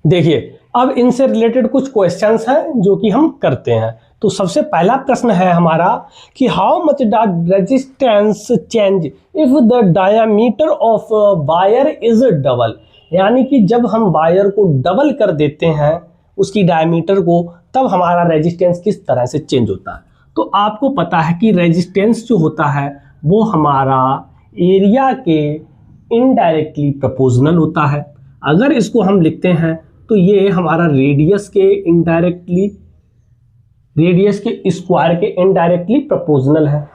देखिए अब इनसे रिलेटेड कुछ क्वेश्चंस हैं जो कि हम करते हैं। तो सबसे पहला प्रश्न है हमारा कि how much does resistance change if the diameter of wire is double. यानी कि जब हम वायर को डबल कर देते हैं उसकी डायमीटर को, तब हमारा रेजिस्टेंस किस तरह से चेंज होता है। तो आपको पता है कि रेजिस्टेंस जो होता है वो हमारा एरिया के इनडायरेक्टली प्रोपोर्शनल होता है। अगर इसको हम लिखते हैं तो ये हमारा रेडियस के स्क्वायर के इनडायरेक्टली प्रोपोर्शनल है।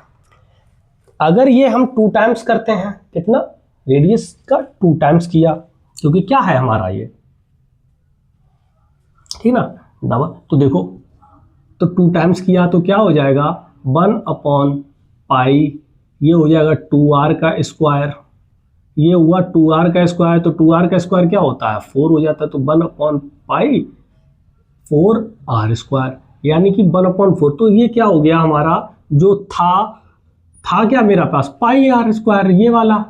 अगर ये हम 2 टाइम्स करते हैं, कितना, रेडियस का 2 टाइम्स किया, क्योंकि क्या है हमारा ये, ठीक ना, डबल। तो देखो, तो 2 टाइम्स किया तो क्या हो जाएगा 1/पाई, ये हो जाएगा 2r का स्क्वायर, ये हुआ 2r का स्क्वायर, तो 2r का स्क्वायर क्या होता है 4 हो जाता है, तो 1/पाई 4r स्क्वायर, यानी कि 1/4। तो ये क्या हो गया हमारा, जो था क्या मेरा पास पाई आर स्क्वायर, ये वाला,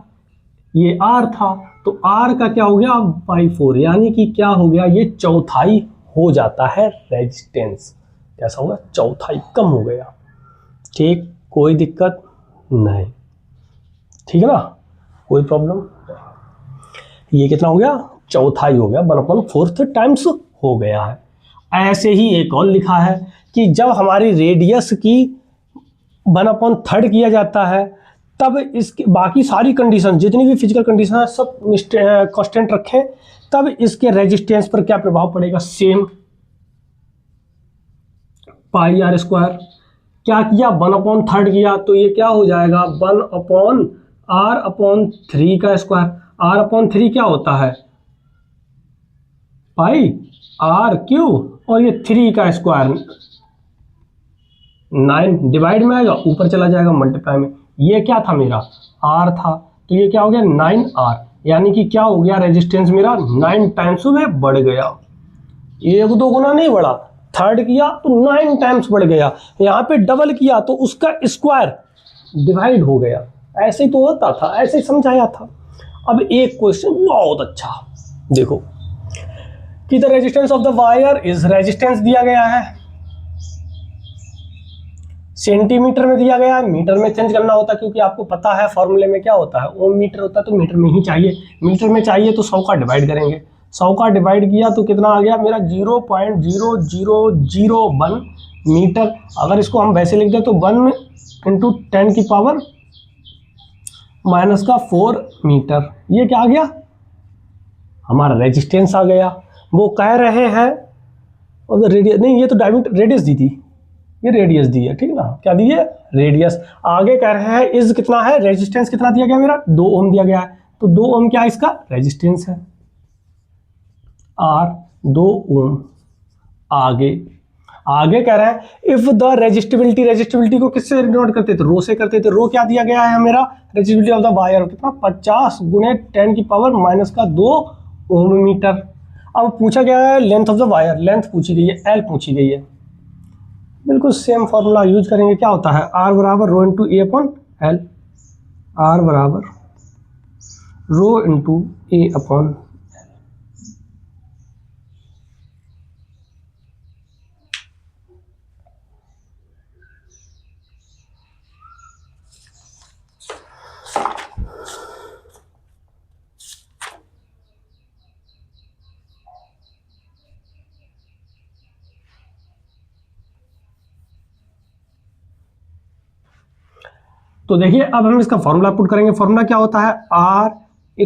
ये r था, तो r का क्या हो गया बाई 4, यानी कि क्या हो गया, ये चौथाई हो जाता है रेजिस्टेंस। कैसा होगा, चौथाई कम हो गया। ठीक, कोई दिक्कत नहीं, ठीक है ना, कोई प्रॉब्लम। ये कितना हो गया, चौथाई हो गया, 1/4 टाइम्स हो गया है। ऐसे ही एक और लिखा है कि जब हमारी रेडियस की 1/3 किया जाता है, तब इसकी बाकी सारी कंडीशन, जितनी भी फिजिकल कंडीशन है सब कांस्टेंट रखें, तब इसके रेजिस्टेंस पर क्या प्रभाव पड़ेगा, सेम पाई आर स्क्वायर। क्या किया 1/3 किया, तो ये क्या हो जाएगा 1/r/3 का स्क्वायर। r/3 क्या होता है पाई r क्यू, और ये 3 का स्क्वायर 9 डिवाइड में आएगा, ऊपर चला जाएगा मल्टीप्लाई में। ये क्या था मेरा r था, तो ये क्या हो गया 9r, यानी कि क्या हो गया रेजिस्टेंस मेरा 9 टाइम्स में बढ़ गया। 1-2 गुना नहीं बढ़ा, थर्ड किया तो 9 टाइम्स बढ़ गया, यहाँ पे डबल किया तो उसका स्क्वायर डिवाइड हो गया। ऐसे ही तो होता था, ऐसे ही समझाया था। अब एक क्वेश्चन बहुत अच्छा, देखो कि the resistance of the wire is, resistance दिया गया है सेंटीमीटर में दिया गया है, मीटर में चेंज करना होता है, क्योंकि आपको पता है फॉर्मूले में क्या होता है ओम मीटर होता है, तो मीटर में ही चाहिए। मीटर में चाहिए तो 100 का डिवाइड करेंगे, 100 का डिवाइड किया तो कितना आ गया मेरा 0.0001 मीटर। अगर इसको हम वैसे लिख दें तो 1 × 10⁻⁻⁴ मीटर। ये क्या आ गया हमारा रेजिस्टेंस आ गया। वो कह रहे हैं, और रेडियस नहीं, ये तो डायमीटर रेडियस दी थी, ये रेडियस दी है, ठीक ना, क्या दी है रेडियस। आगे कह रहे हैं इज कितना है, रेजिस्टेंस कितना दिया गया मेरा 2 ओम दिया गया है, तो 2 ओम क्या इसका रेजिस्टेंस है, आर 2 ओम। आगे कह रहे हैं इफ द रेजिस्टिविटी को किससे डिनोट करते थे, रो से करते थे। रो क्या दिया गया है मेरा, रेजिस्टिविटी ऑफ द वायर कितना 50 × 10⁻²2 ओम मीटर। अब पूछा गया है length of the wire, length पूछी गई है, एल पूछी गई है, बिल्कुल सेम फॉर्मूला यूज करेंगे। क्या होता है R बराबर रो इंटू A/L, R बराबर रो इंटू A/L। तो देखिए अब हम इसका फॉर्मूला पुट करेंगे। फॉर्मूला क्या होता है R =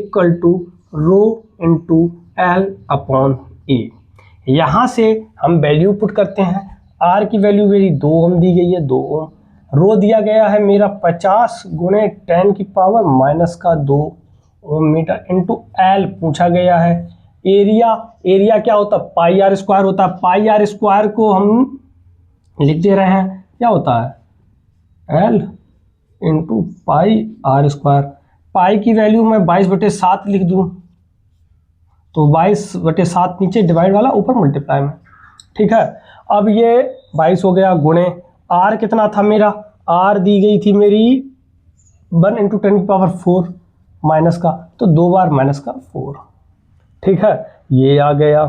रो इंटू L/A। यहाँ से हम वैल्यू पुट करते हैं। R की वैल्यू मेरी 2 ओम दी गई है, 2 ओम। रो दिया गया है मेरा 50 × 10⁻² ओम मीटर इंटू L पूछा गया है। एरिया क्या होता है पाई आर स्क्वायर होता है। पाई आर स्क्वायर को हम लिख दे रहे हैं, क्या होता है L into pi R square. Pi की वैल्यू मैं 22/7 लिख दूं, तो 22/7 नीचे डिवाइड वाला ऊपर मल्टीप्लाई में, ठीक है। अब ये 22 हो गया गुणे आर कितना था मेरा, आर दी गई थी मेरी 1 × 10⁻⁴ माइनस का, तो 2 बार -4, ठीक है, ये आ गया।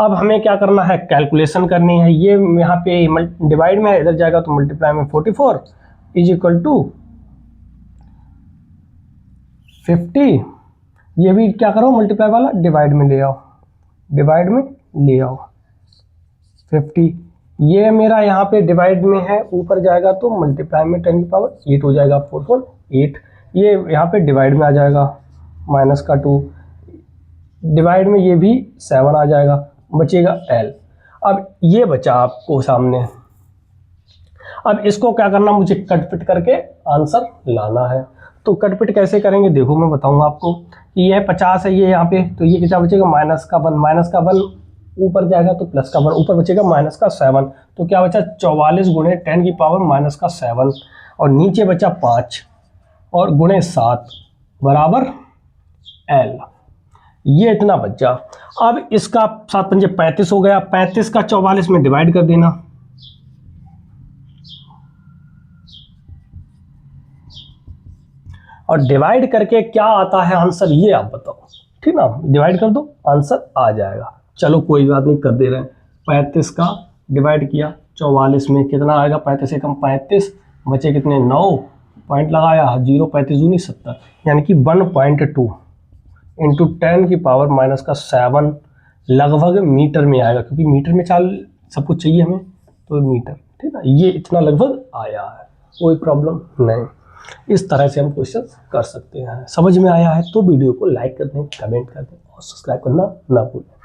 अब हमें क्या करना है, कैलकुलेशन करनी है। ये यहाँ पे डिवाइड में इधर जाएगा तो मल्टीप्लाई में 44 इज इक्वल टू 50। ये भी क्या करो, मल्टीप्लाई वाला डिवाइड में ले आओ, डिवाइड में ले आओ 50। ये मेरा यहाँ पे डिवाइड में है, ऊपर जाएगा तो मल्टीप्लाई में 10 की पावर 8 हो जाएगा, 4 4 8। ये यहाँ पे डिवाइड में आ जाएगा माइनस का 2, डिवाइड में ये भी 7 आ जाएगा, बचेगा L। अब ये बचा आपको सामने। अब इसको क्या करना, मुझे कट पिट करके आंसर लाना है। तो कट पिट कैसे करेंगे देखो, मैं बताऊंगा आपको। कि ये 50 है ये यहाँ पे, तो ये कितना बचेगा, माइनस का 1, माइनस का 1 ऊपर जाएगा तो प्लस का 1, ऊपर बचेगा माइनस का 7। तो क्या बचा, 44 गुणे 10 की पावर माइनस का 7, और नीचे बचा 5 और गुणे 7 बराबर L। ये इतना बचा। अब इसका 7 पंजे 35 हो गया, 35 का 44 में डिवाइड कर देना, और डिवाइड करके क्या आता है आंसर ये आप बताओ, ठीक ना। डिवाइड कर दो, आंसर आ जाएगा। चलो कोई बात नहीं, कर दे रहे हैं। 35 का डिवाइड किया 44 में, कितना आएगा, 35 से कम 35, बचे कितने 9, पॉइंट लगाया 0, 35 दूनी 70, यानी कि 1.2 इंटू 10 की पावर माइनस का 7 लगभग मीटर में आएगा, क्योंकि मीटर में चाल सब कुछ चाहिए हमें, तो मीटर, ठीक है। ये इतना लगभग आया है, कोई प्रॉब्लम नहीं। इस तरह से हम क्वेश्चन कर सकते हैं। समझ में आया है तो वीडियो को लाइक कर दें, कमेंट कर दें और सब्सक्राइब करना ना भूलें।